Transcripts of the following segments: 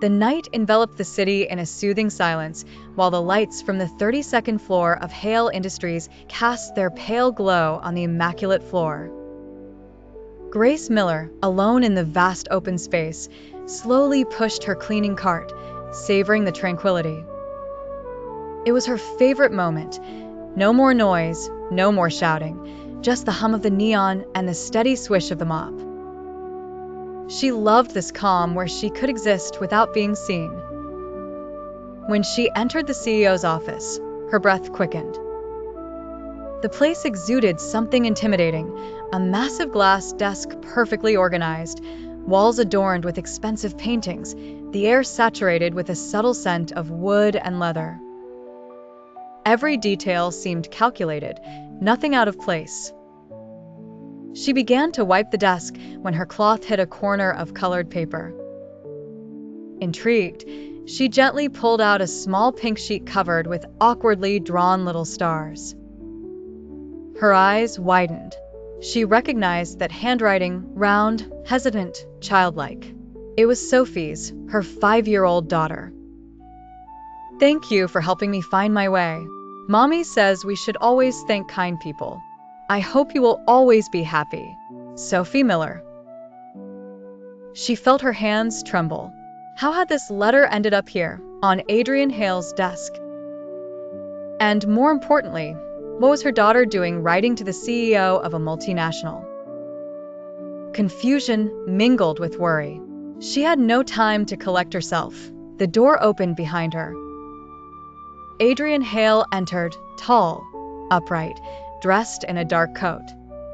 The night enveloped the city in a soothing silence, while the lights from the 32nd floor of Hale Industries cast their pale glow on the immaculate floor. Grace Miller, alone in the vast open space, slowly pushed her cleaning cart, savoring the tranquility. It was her favorite moment. No more noise, no more shouting, just the hum of the neon and the steady swish of the mop. She loved this calm where she could exist without being seen. When she entered the CEO's office, her breath quickened. The place exuded something intimidating, a massive glass desk perfectly organized, walls adorned with expensive paintings, the air saturated with a subtle scent of wood and leather. Every detail seemed calculated, nothing out of place. She began to wipe the desk when her cloth hit a corner of colored paper. Intrigued, she gently pulled out a small pink sheet covered with awkwardly drawn little stars. Her eyes widened. She recognized that handwriting, round, hesitant, childlike. It was Sophie's, her 5-year-old daughter. "Thank you for helping me find my way. Mommy says we should always thank kind people. I hope you will always be happy. Sophie Miller." She felt her hands tremble. How had this letter ended up here, on Adrian Hale's desk? And more importantly, what was her daughter doing writing to the CEO of a multinational? Confusion mingled with worry. She had no time to collect herself. The door opened behind her. Adrian Hale entered, tall, upright, dressed in a dark coat.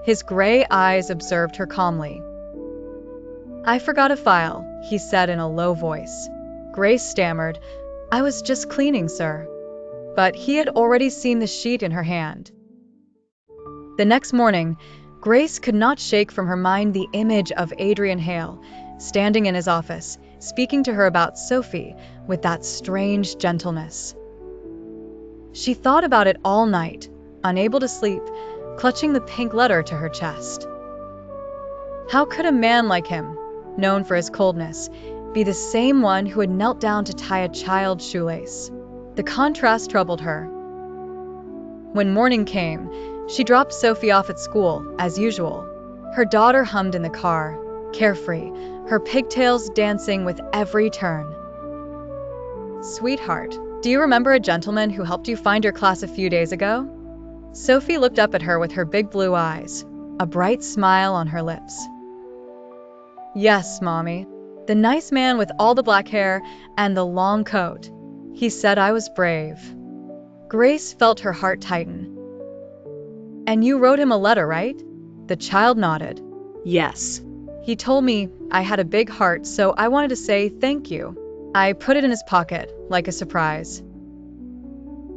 His gray eyes observed her calmly. "I forgot a file," he said in a low voice. Grace stammered, "I was just cleaning, sir." But he had already seen the sheet in her hand. The next morning, Grace could not shake from her mind the image of Adrian Hale, standing in his office, speaking to her about Sophie with that strange gentleness. She thought about it all night, unable to sleep, clutching the pink letter to her chest. How could a man like him, known for his coldness, be the same one who had knelt down to tie a child's shoelace? The contrast troubled her. When morning came, she dropped Sophie off at school, as usual. Her daughter hummed in the car, carefree, her pigtails dancing with every turn. "Sweetheart, do you remember a gentleman who helped you find your class a few days ago?" Sophie looked up at her with her big blue eyes, a bright smile on her lips. "Yes, Mommy. The nice man with all the black hair and the long coat. He said I was brave." Grace felt her heart tighten. "And you wrote him a letter, right?" The child nodded. "Yes. He told me I had a big heart, so I wanted to say thank you. I put it in his pocket, like a surprise."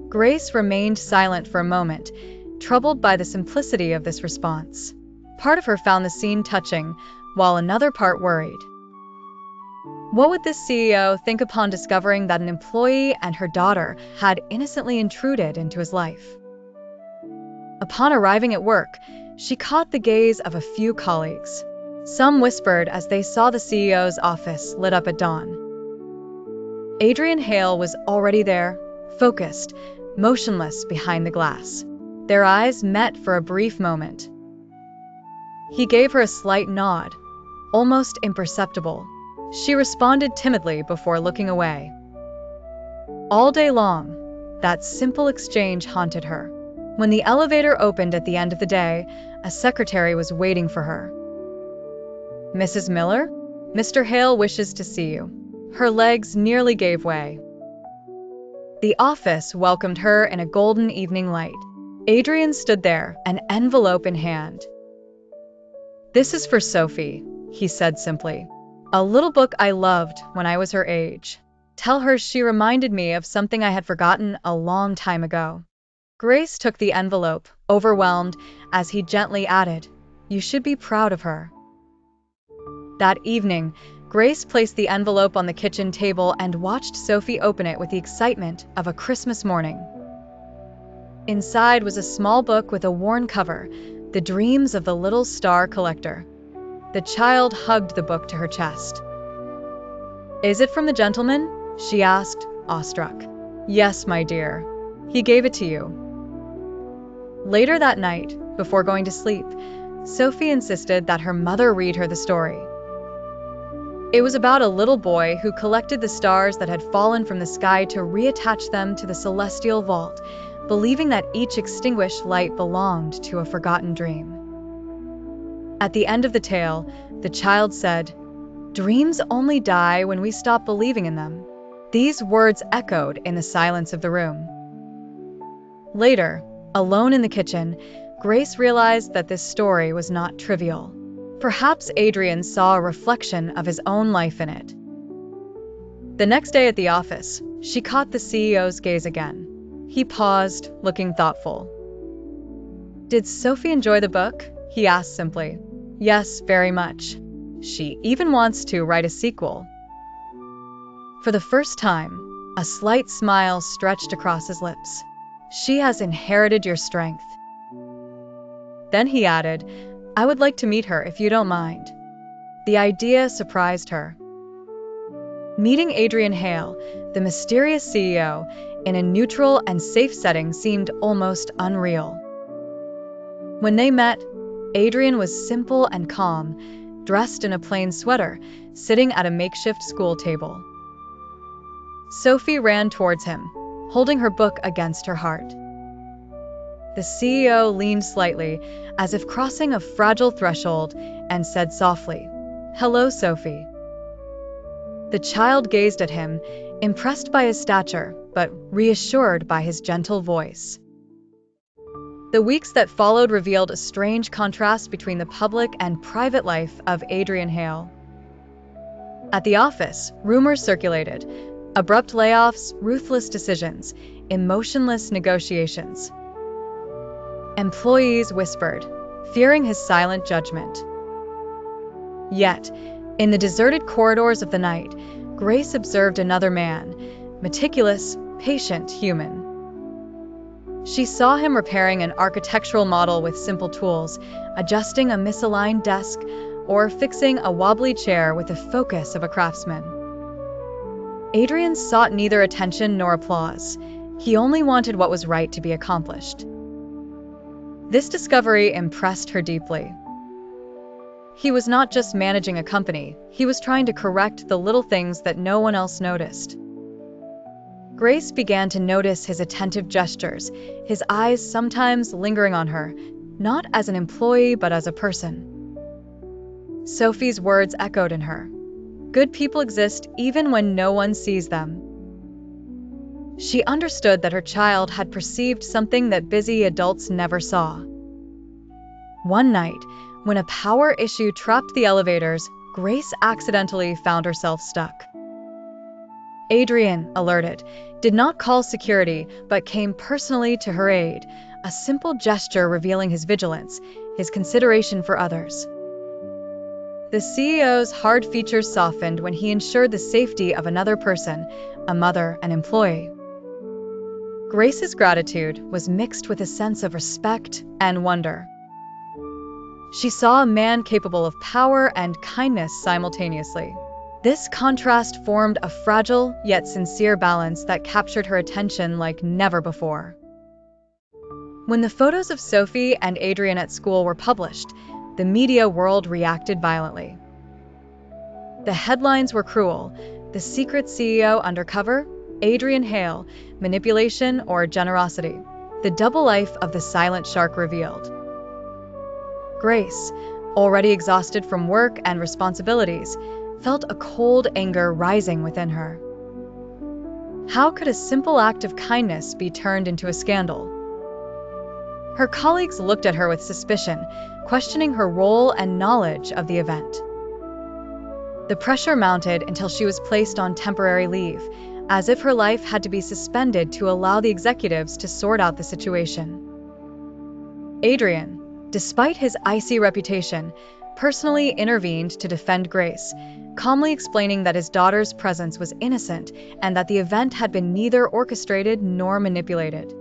Grace remained silent for a moment, troubled by the simplicity of this response. Part of her found the scene touching, while another part worried. What would this CEO think upon discovering that an employee and her daughter had innocently intruded into his life? Upon arriving at work, she caught the gaze of a few colleagues. Some whispered as they saw the CEO's office lit up at dawn. Adrian Hale was already there, focused, motionless behind the glass. Their eyes met for a brief moment. He gave her a slight nod, almost imperceptible. She responded timidly before looking away. All day long, that simple exchange haunted her. When the elevator opened at the end of the day, a secretary was waiting for her. "Mrs. Miller? Mr. Hale wishes to see you." Her legs nearly gave way. The office welcomed her in a golden evening light. Adrian stood there, an envelope in hand. "This is for Sophie," he said simply. "A little book I loved when I was her age. Tell her she reminded me of something I had forgotten a long time ago." Grace took the envelope, overwhelmed, as he gently added, "You should be proud of her." That evening, Grace placed the envelope on the kitchen table and watched Sophie open it with the excitement of a Christmas morning. Inside was a small book with a worn cover, The Dreams of the Little Star Collector. The child hugged the book to her chest. "Is it from the gentleman?" she asked, awestruck. "Yes, my dear. He gave it to you." Later that night, before going to sleep, Sophie insisted that her mother read her the story. It was about a little boy who collected the stars that had fallen from the sky to reattach them to the celestial vault, believing that each extinguished light belonged to a forgotten dream. At the end of the tale, the child said, "Dreams only die when we stop believing in them." These words echoed in the silence of the room. Later, alone in the kitchen, Grace realized that this story was not trivial. Perhaps Adrian saw a reflection of his own life in it. The next day at the office, she caught the CEO's gaze again. He paused, looking thoughtful. "Did Sophie enjoy the book?" he asked simply. "Yes, very much. She even wants to write a sequel." For the first time, a slight smile stretched across his lips. "She has inherited your strength." Then he added, "I would like to meet her if you don't mind." The idea surprised her. Meeting Adrian Hale, the mysterious CEO, in a neutral and safe setting seemed almost unreal. When they met, Adrian was simple and calm, dressed in a plain sweater, sitting at a makeshift school table. Sophie ran towards him, holding her book against her heart. The CEO leaned slightly, as if crossing a fragile threshold, and said softly, "Hello, Sophie." The child gazed at him, impressed by his stature, but reassured by his gentle voice. The weeks that followed revealed a strange contrast between the public and private life of Adrian Hale. At the office, rumors circulated: abrupt layoffs, ruthless decisions, emotionless negotiations. Employees whispered, fearing his silent judgment. Yet, in the deserted corridors of the night, Grace observed another man, meticulous, patient, human. She saw him repairing an architectural model with simple tools, adjusting a misaligned desk, or fixing a wobbly chair with the focus of a craftsman. Adrian sought neither attention nor applause. He only wanted what was right to be accomplished. This discovery impressed her deeply. He was not just managing a company, he was trying to correct the little things that no one else noticed. Grace began to notice his attentive gestures, his eyes sometimes lingering on her, not as an employee but as a person. Sophie's words echoed in her. Good people exist even when no one sees them. She understood that her child had perceived something that busy adults never saw. One night, when a power issue trapped the elevators, Grace accidentally found herself stuck. Adrian, alerted, did not call security but came personally to her aid, a simple gesture revealing his vigilance, his consideration for others. The CEO's hard features softened when he ensured the safety of another person, a mother, an employee. Grace's gratitude was mixed with a sense of respect and wonder. She saw a man capable of power and kindness simultaneously. This contrast formed a fragile yet sincere balance that captured her attention like never before. When the photos of Sophie and Adrian at school were published, the media world reacted violently. The headlines were cruel: the secret CEO undercover, Adrian Hale, manipulation or generosity, the double life of the silent shark revealed. Grace, already exhausted from work and responsibilities, felt a cold anger rising within her. How could a simple act of kindness be turned into a scandal? Her colleagues looked at her with suspicion, questioning her role and knowledge of the event. The pressure mounted until she was placed on temporary leave, as if her life had to be suspended to allow the executives to sort out the situation. Adrian, despite his icy reputation, personally intervened to defend Grace, calmly explaining that his daughter's presence was innocent and that the event had been neither orchestrated nor manipulated.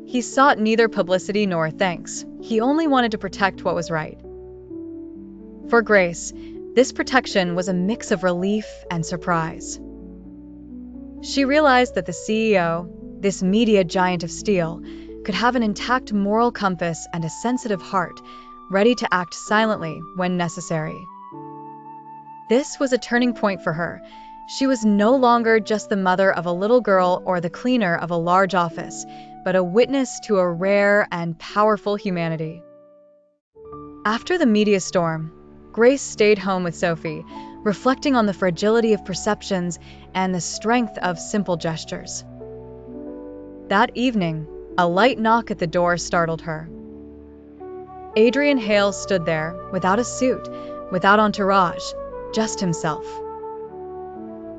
He sought neither publicity nor thanks. He only wanted to protect what was right. For Grace, This protection was a mix of relief and surprise. She realized that the CEO, this media giant of steel, could have an intact moral compass and a sensitive heart, ready to act silently when necessary. This was a turning point for her. She was no longer just the mother of a little girl or the cleaner of a large office, but a witness to a rare and powerful humanity. After the media storm, Grace stayed home with Sophie, reflecting on the fragility of perceptions and the strength of simple gestures. That evening, a light knock at the door startled her. Adrian Hale stood there, without a suit, without entourage, just himself.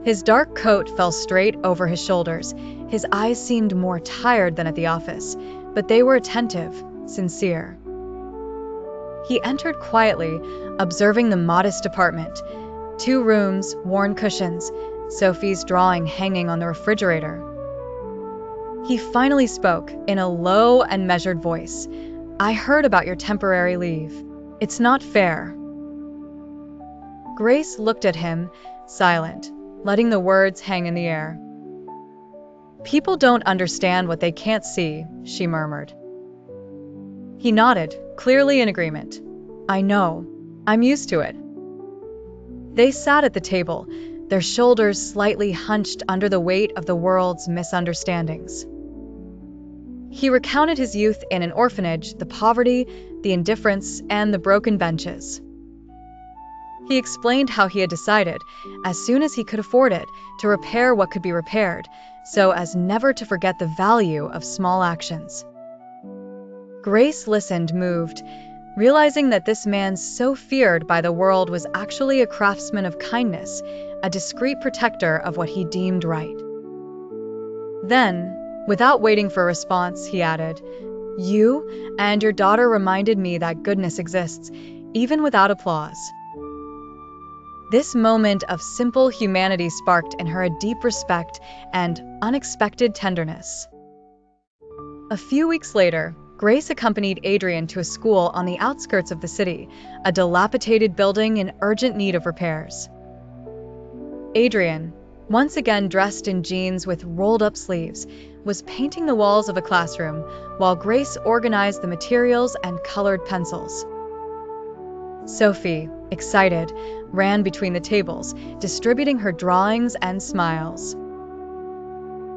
His dark coat fell straight over his shoulders. His eyes seemed more tired than at the office, but they were attentive, sincere. He entered quietly, observing the modest apartment. 2 rooms, worn cushions, Sophie's drawing hanging on the refrigerator. He finally spoke, in a low and measured voice. "I heard about your temporary leave. It's not fair." Grace looked at him, silent, letting the words hang in the air. "People don't understand what they can't see," she murmured. He nodded, clearly in agreement. "I know. I'm used to it." They sat at the table, their shoulders slightly hunched under the weight of the world's misunderstandings. He recounted his youth in an orphanage, the poverty, the indifference, and the broken benches. He explained how he had decided, as soon as he could afford it, to repair what could be repaired, so as never to forget the value of small actions. Grace listened, moved, realizing that this man so feared by the world was actually a craftsman of kindness, a discreet protector of what he deemed right. Then, without waiting for a response, he added, "You and your daughter reminded me that goodness exists, even without applause." This moment of simple humanity sparked in her a deep respect and unexpected tenderness. A few weeks later, Grace accompanied Adrian to a school on the outskirts of the city, a dilapidated building in urgent need of repairs. Adrian, once again dressed in jeans with rolled-up sleeves, was painting the walls of a classroom, while Grace organized the materials and colored pencils. Sophie, excited, ran between the tables, distributing her drawings and smiles.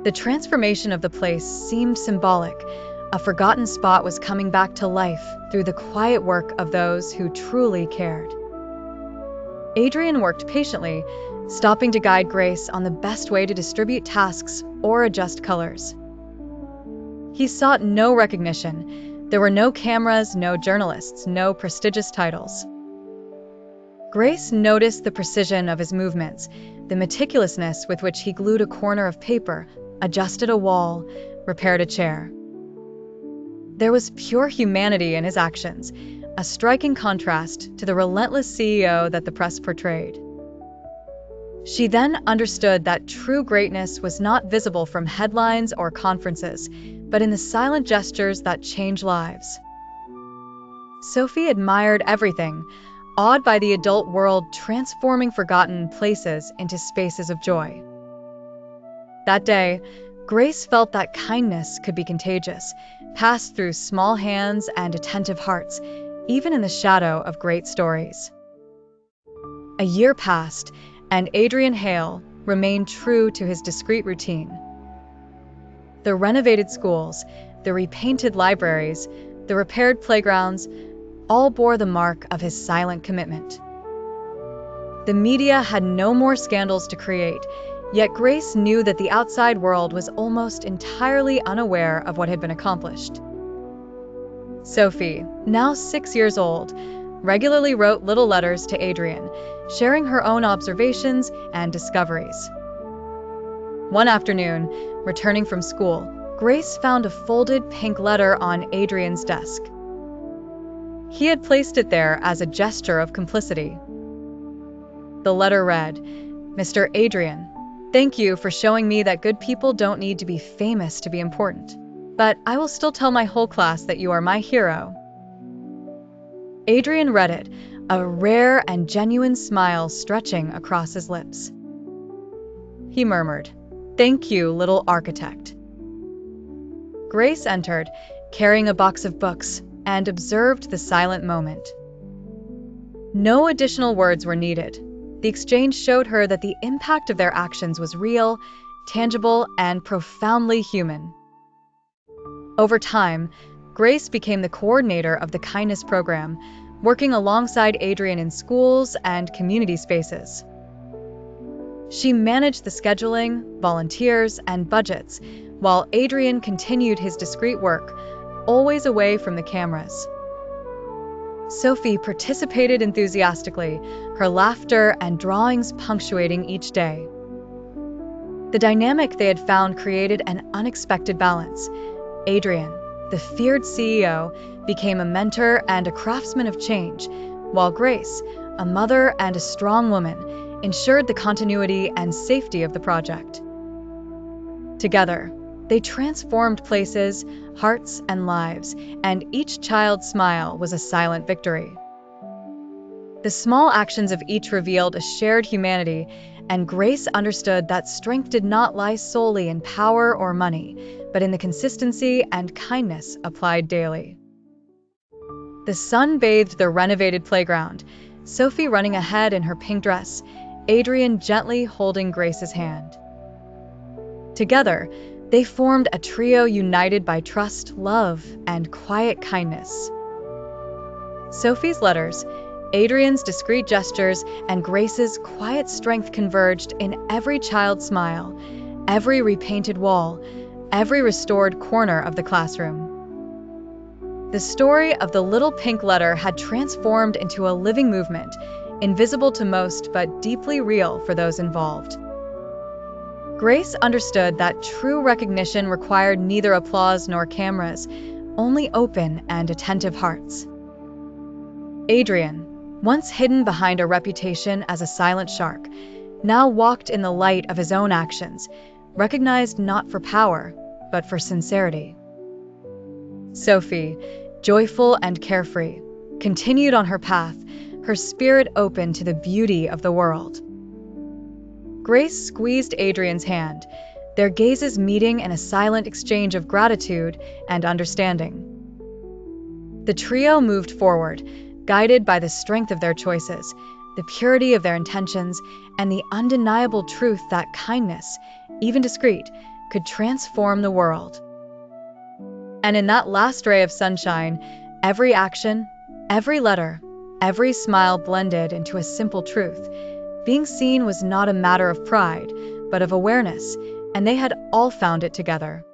The transformation of the place seemed symbolic. A forgotten spot was coming back to life through the quiet work of those who truly cared. Adrian worked patiently, stopping to guide Grace on the best way to distribute tasks or adjust colors. He sought no recognition. There were no cameras, no journalists, no prestigious titles. Grace noticed the precision of his movements, the meticulousness with which he glued a corner of paper, adjusted a wall, repaired a chair. There was pure humanity in his actions, a striking contrast to the relentless CEO that the press portrayed. She then understood that true greatness was not visible from headlines or conferences, but in the silent gestures that change lives. Sophie admired everything, awed by the adult world transforming forgotten places into spaces of joy. That day, Grace felt that kindness could be contagious, passed through small hands and attentive hearts, even in the shadow of great stories. A year passed, and Adrian Hale remained true to his discreet routine. The renovated schools, the repainted libraries, the repaired playgrounds, all bore the mark of his silent commitment. The media had no more scandals to create, yet Grace knew that the outside world was almost entirely unaware of what had been accomplished. Sophie, now 6 years old, regularly wrote little letters to Adrian, sharing her own observations and discoveries. One afternoon, returning from school, Grace found a folded pink letter on Adrian's desk. He had placed it there as a gesture of complicity. The letter read, "Mr. Adrian, thank you for showing me that good people don't need to be famous to be important. But I will still tell my whole class that you are my hero." Adrian read it, a rare and genuine smile stretching across his lips. He murmured, "Thank you, little architect." Grace entered, carrying a box of books, and observed the silent moment. No additional words were needed. The exchange showed her that the impact of their actions was real, tangible, and profoundly human. Over time, Grace became the coordinator of the Kindness Program, working alongside Adrian in schools and community spaces. She managed the scheduling, volunteers, and budgets, while Adrian continued his discreet work, always away from the cameras. Sophie participated enthusiastically, her laughter and drawings punctuating each day. The dynamic they had found created an unexpected balance. Adrian, the feared CEO, became a mentor and a craftsman of change, while Grace, a mother and a strong woman, ensured the continuity and safety of the project. Together, they transformed places, hearts, and lives, and each child's smile was a silent victory. The small actions of each revealed a shared humanity, and Grace understood that strength did not lie solely in power or money, but in the consistency and kindness applied daily. The sun bathed the renovated playground, Sophie running ahead in her pink dress, Adrian gently holding Grace's hand. Together, they formed a trio united by trust, love, and quiet kindness. Sophie's letters, Adrian's discreet gestures, and Grace's quiet strength converged in every child's smile, every repainted wall, every restored corner of the classroom. The story of the little pink letter had transformed into a living movement, invisible to most but deeply real for those involved. Grace understood that true recognition required neither applause nor cameras, only open and attentive hearts. Adrian, once hidden behind a reputation as a silent shark, now walked in the light of his own actions, recognized not for power, but for sincerity. Sophie, joyful and carefree, continued on her path, her spirit open to the beauty of the world. Grace squeezed Adrian's hand, their gazes meeting in a silent exchange of gratitude and understanding. The trio moved forward, guided by the strength of their choices, the purity of their intentions, and the undeniable truth that kindness, even discreet, could transform the world. And in that last ray of sunshine, every action, every letter, every smile blended into a simple truth. Being seen was not a matter of pride, but of awareness, and they had all found it together.